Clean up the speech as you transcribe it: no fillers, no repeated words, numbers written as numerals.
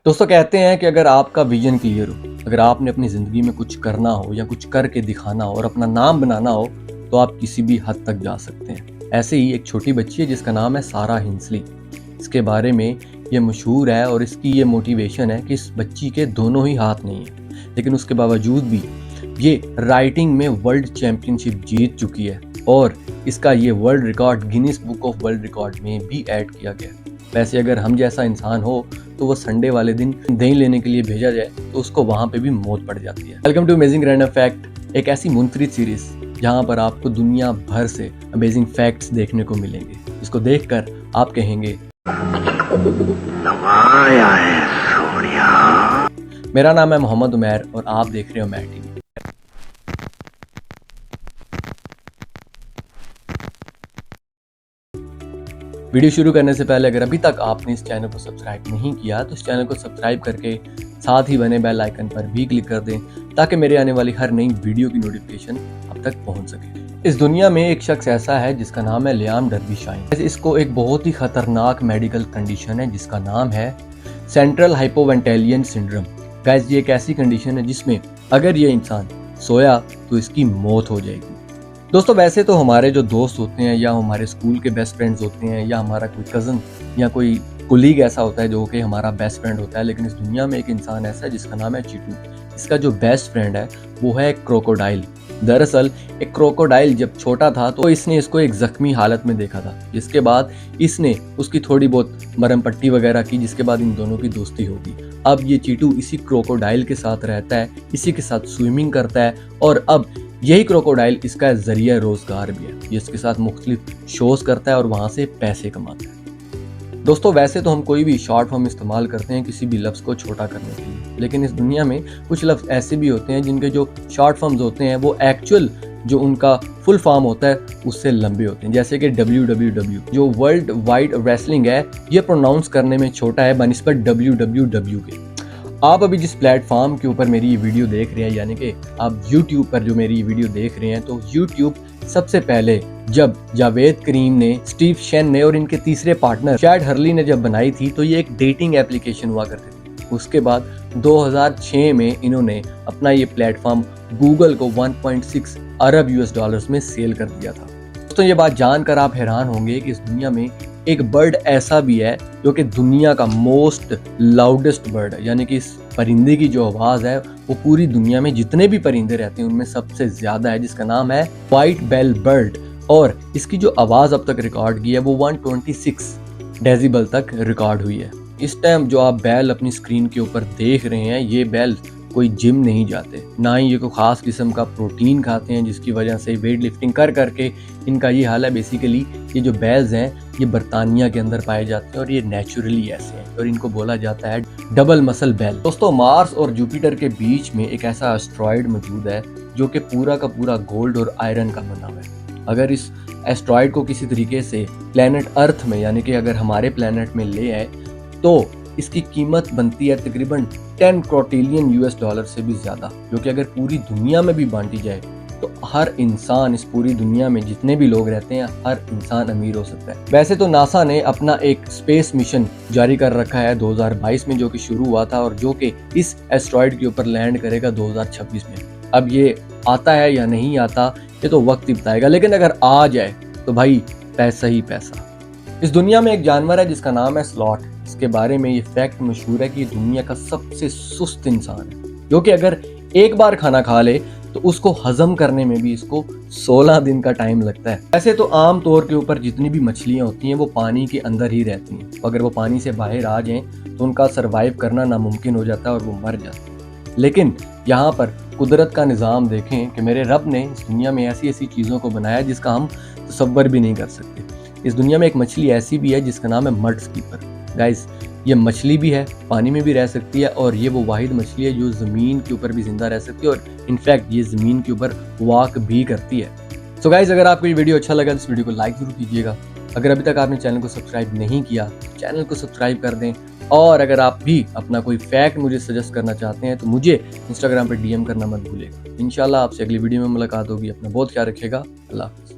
दोस्तों कहते हैं कि अगर आपका विजन क्लियर हो, अगर आपने अपनी ज़िंदगी में कुछ करना हो या कुछ करके दिखाना हो और अपना नाम बनाना हो, तो आप किसी भी हद तक जा सकते हैं। ऐसे ही एक छोटी बच्ची है जिसका नाम है सारा हिंसली। इसके बारे में ये मशहूर है और इसकी ये मोटिवेशन है कि इस बच्ची के दोनों ही हाथ नहीं हैं, लेकिन उसके बावजूद भी ये राइटिंग में वर्ल्ड चैम्पियनशिप जीत चुकी है और इसका ये world record Guinness book of world record में भी ऐड किया गया। वैसे अगर हम जैसा इंसान हो तो वो संडे वाले दिन दही लेने के लिए भेजा जाए तो उसको वहां पे भी मौत पड़ जाती है। Welcome to amazing random fact, एक ऐसी मुनफरिद सीरीज जहां पर आपको दुनिया भर से अमेजिंग फैक्ट्स देखने को मिलेंगे, जिसको देखकर आप कहेंगे मेरा नाम है मोहम्मद उमैर और आप देख रहे हो मैट टीवी। वीडियो शुरू करने से पहले अगर अभी तक आपने इस चैनल को सब्सक्राइब नहीं किया तो इस चैनल को सब्सक्राइब करके साथ ही बने बेल आइकन पर भी क्लिक कर दें ताकि मेरे आने वाली हर नई वीडियो की नोटिफिकेशन आप तक पहुंच सके। इस दुनिया में एक शख्स ऐसा है जिसका नाम है लियाम डर्बीशाइन। इसको एक बहुत ही खतरनाक मेडिकल कंडीशन है जिसका नाम है सेंट्रल हाइपोवेंटिलियन सिंड्रोम। गाइस, ये एक ऐसी कंडीशन है जिसमें अगर ये इंसान सोया तो इसकी मौत हो जाएगी। दोस्तों वैसे तो हमारे जो दोस्त होते हैं या हमारे स्कूल के बेस्ट फ्रेंड्स होते हैं या हमारा कोई कज़न या कोई कुलीग ऐसा होता है जो कि हमारा बेस्ट फ्रेंड होता है, लेकिन इस दुनिया में एक इंसान ऐसा है जिसका नाम है चीटू। इसका जो बेस्ट फ्रेंड है वो है एक क्रोकोडाइल। दरअसल एक क्रोकोडाइल जब छोटा था तो इसने इसको एक जख्मी हालत में देखा था, जिसके बाद इसने उसकी थोड़ी बहुत मरहम पट्टी वगैरह की, जिसके बाद इन दोनों की दोस्ती होगी। अब ये चीटू इसी क्रोकोडाइल के साथ रहता है, इसी के साथ स्विमिंग करता है और अब यही क्रोकोडाइल इसका जरिया रोजगार भी है। ये इसके साथ मुख्तलिफ शोज करता है और वहां से पैसे कमाता है। दोस्तों वैसे तो हम कोई भी शॉर्ट फॉर्म इस्तेमाल करते हैं किसी भी लफ्ज़ को छोटा करने के लिए, लेकिन इस दुनिया में कुछ लफ्ज़ ऐसे भी होते हैं जिनके जो शॉर्ट फॉर्म्स होते हैं वो एक्चुअल जो उनका फुल फॉर्म होता है उससे लंबे होते हैं। जैसे कि WWW जो वर्ल्ड वाइड रेसलिंग है, ये प्रोनाउंस करने में छोटा है बनिस्बत WWW के। आप अभी जिस प्लेटफॉर्म के ऊपर मेरी ये वीडियो देख रहे हैं, यानी कि आप YouTube पर जो मेरी ये वीडियो देख रहे हैं, तो YouTube सबसे पहले जब जावेद करीम ने, स्टीव शेन ने और इनके तीसरे पार्टनर चैड हर्ली ने जब बनाई थी तो ये एक डेटिंग एप्लीकेशन हुआ करती थी। उसके बाद 2006 में इन्होंने अपना ये प्लेटफॉर्म गूगल को 1.6 अरब US डॉलर्स में सेल कर दिया था। दोस्तों ये बात जानकर आप हैरान होंगे कि इस दुनिया में एक बर्ड ऐसा भी है जो कि दुनिया का मोस्ट लाउडेस्ट बर्ड है, यानी कि इस परिंदे की जो आवाज़ है वो पूरी दुनिया में जितने भी परिंदे रहते हैं उनमें सबसे ज़्यादा है, जिसका नाम है व्हाइट बेल बर्ड। और इसकी जो आवाज़ अब तक रिकॉर्ड की है वो 126 डेसिबल तक रिकॉर्ड हुई है। इस टाइम जो आप बैल अपनी स्क्रीन के ऊपर देख रहे हैं, ये बैल कोई जिम नहीं जाते, ना ही ये कोई ख़ास किस्म का प्रोटीन खाते हैं जिसकी वजह से वेट लिफ्टिंग कर करके इनका ये हाल है। बेसिकली ये जो बैल्स हैं ये बरतानिया के अंदर पाए जाते हैं और ये नेचुरली ऐसे हैं और इनको बोला जाता है डबल मसल बैल। दोस्तों मार्स और जुपिटर के बीच में एक ऐसा एस्ट्रॉयड मौजूद है जो कि पूरा का पूरा गोल्ड और आयरन का बना हुआ है। अगर इस एस्ट्रॉयड को किसी तरीके से प्लेनेट अर्थ में, यानी कि अगर हमारे प्लेनेट में ले आए, तो इसकी कीमत बनती है तकरीबन 10 क्रोटिलियन US डॉलर से भी ज़्यादा, जो कि अगर पूरी दुनिया में भी बांटी जाए तो हर इंसान, इस पूरी दुनिया में जितने भी लोग रहते हैं, हर इंसान अमीर हो सकता है। वैसे तो नासा ने अपना एक स्पेस मिशन जारी कर रखा है 2022 में, जो कि शुरू हुआ था और जो कि इस एस्ट्रॉयड के ऊपर लैंड करेगा 2026 में। अब ये आता है या नहीं आता ये तो वक्त ही बताएगा, लेकिन अगर आ जाए तो भाई पैसा ही पैसा। इस दुनिया में एक जानवर है जिसका नाम है स्लॉथ। इसके बारे में ये फैक्ट मशहूर है कि ये दुनिया का सबसे सुस्त इंसान है, जो कि अगर एक बार खाना खा ले तो उसको हजम करने में भी इसको 16 दिन का टाइम लगता है। वैसे तो आम तौर के ऊपर जितनी भी मछलियां होती हैं वो पानी के अंदर ही रहती हैं, अगर वो पानी से बाहर आ जाएं तो उनका सरवाइव करना नामुमकिन हो जाता है और वो मर जाती हैं। लेकिन यहाँ पर कुदरत का निज़ाम देखें कि मेरे रब ने इस दुनिया में ऐसी ऐसी चीज़ों को बनाया जिसका हम तसव्वुर भी नहीं कर सकते। इस दुनिया में एक मछली ऐसी भी है जिसका नाम है मड स्कीपर। गाइस, ये मछली भी है, पानी में भी रह सकती है और ये वो वाहिद मछली है जो ज़मीन के ऊपर भी जिंदा रह सकती है और इनफैक्ट ये ज़मीन के ऊपर वॉक भी करती है। सो गाइस, अगर आपको ये वीडियो अच्छा लगा तो इस वीडियो को लाइक ज़रूर कीजिएगा। अगर अभी तक आपने चैनल को सब्सक्राइब नहीं किया तो चैनल को सब्सक्राइब कर दें, और अगर आप भी अपना कोई फैक्ट मुझे सजेस्ट करना चाहते हैं तो मुझे इंस्टाग्राम पर DM करना मत भूलिएगा। इंशाल्लाह आपसे अगली वीडियो में मुलाकात होगी। अपना बहुत ख्याल रखिएगा। अल्लाह हाफ़िज़।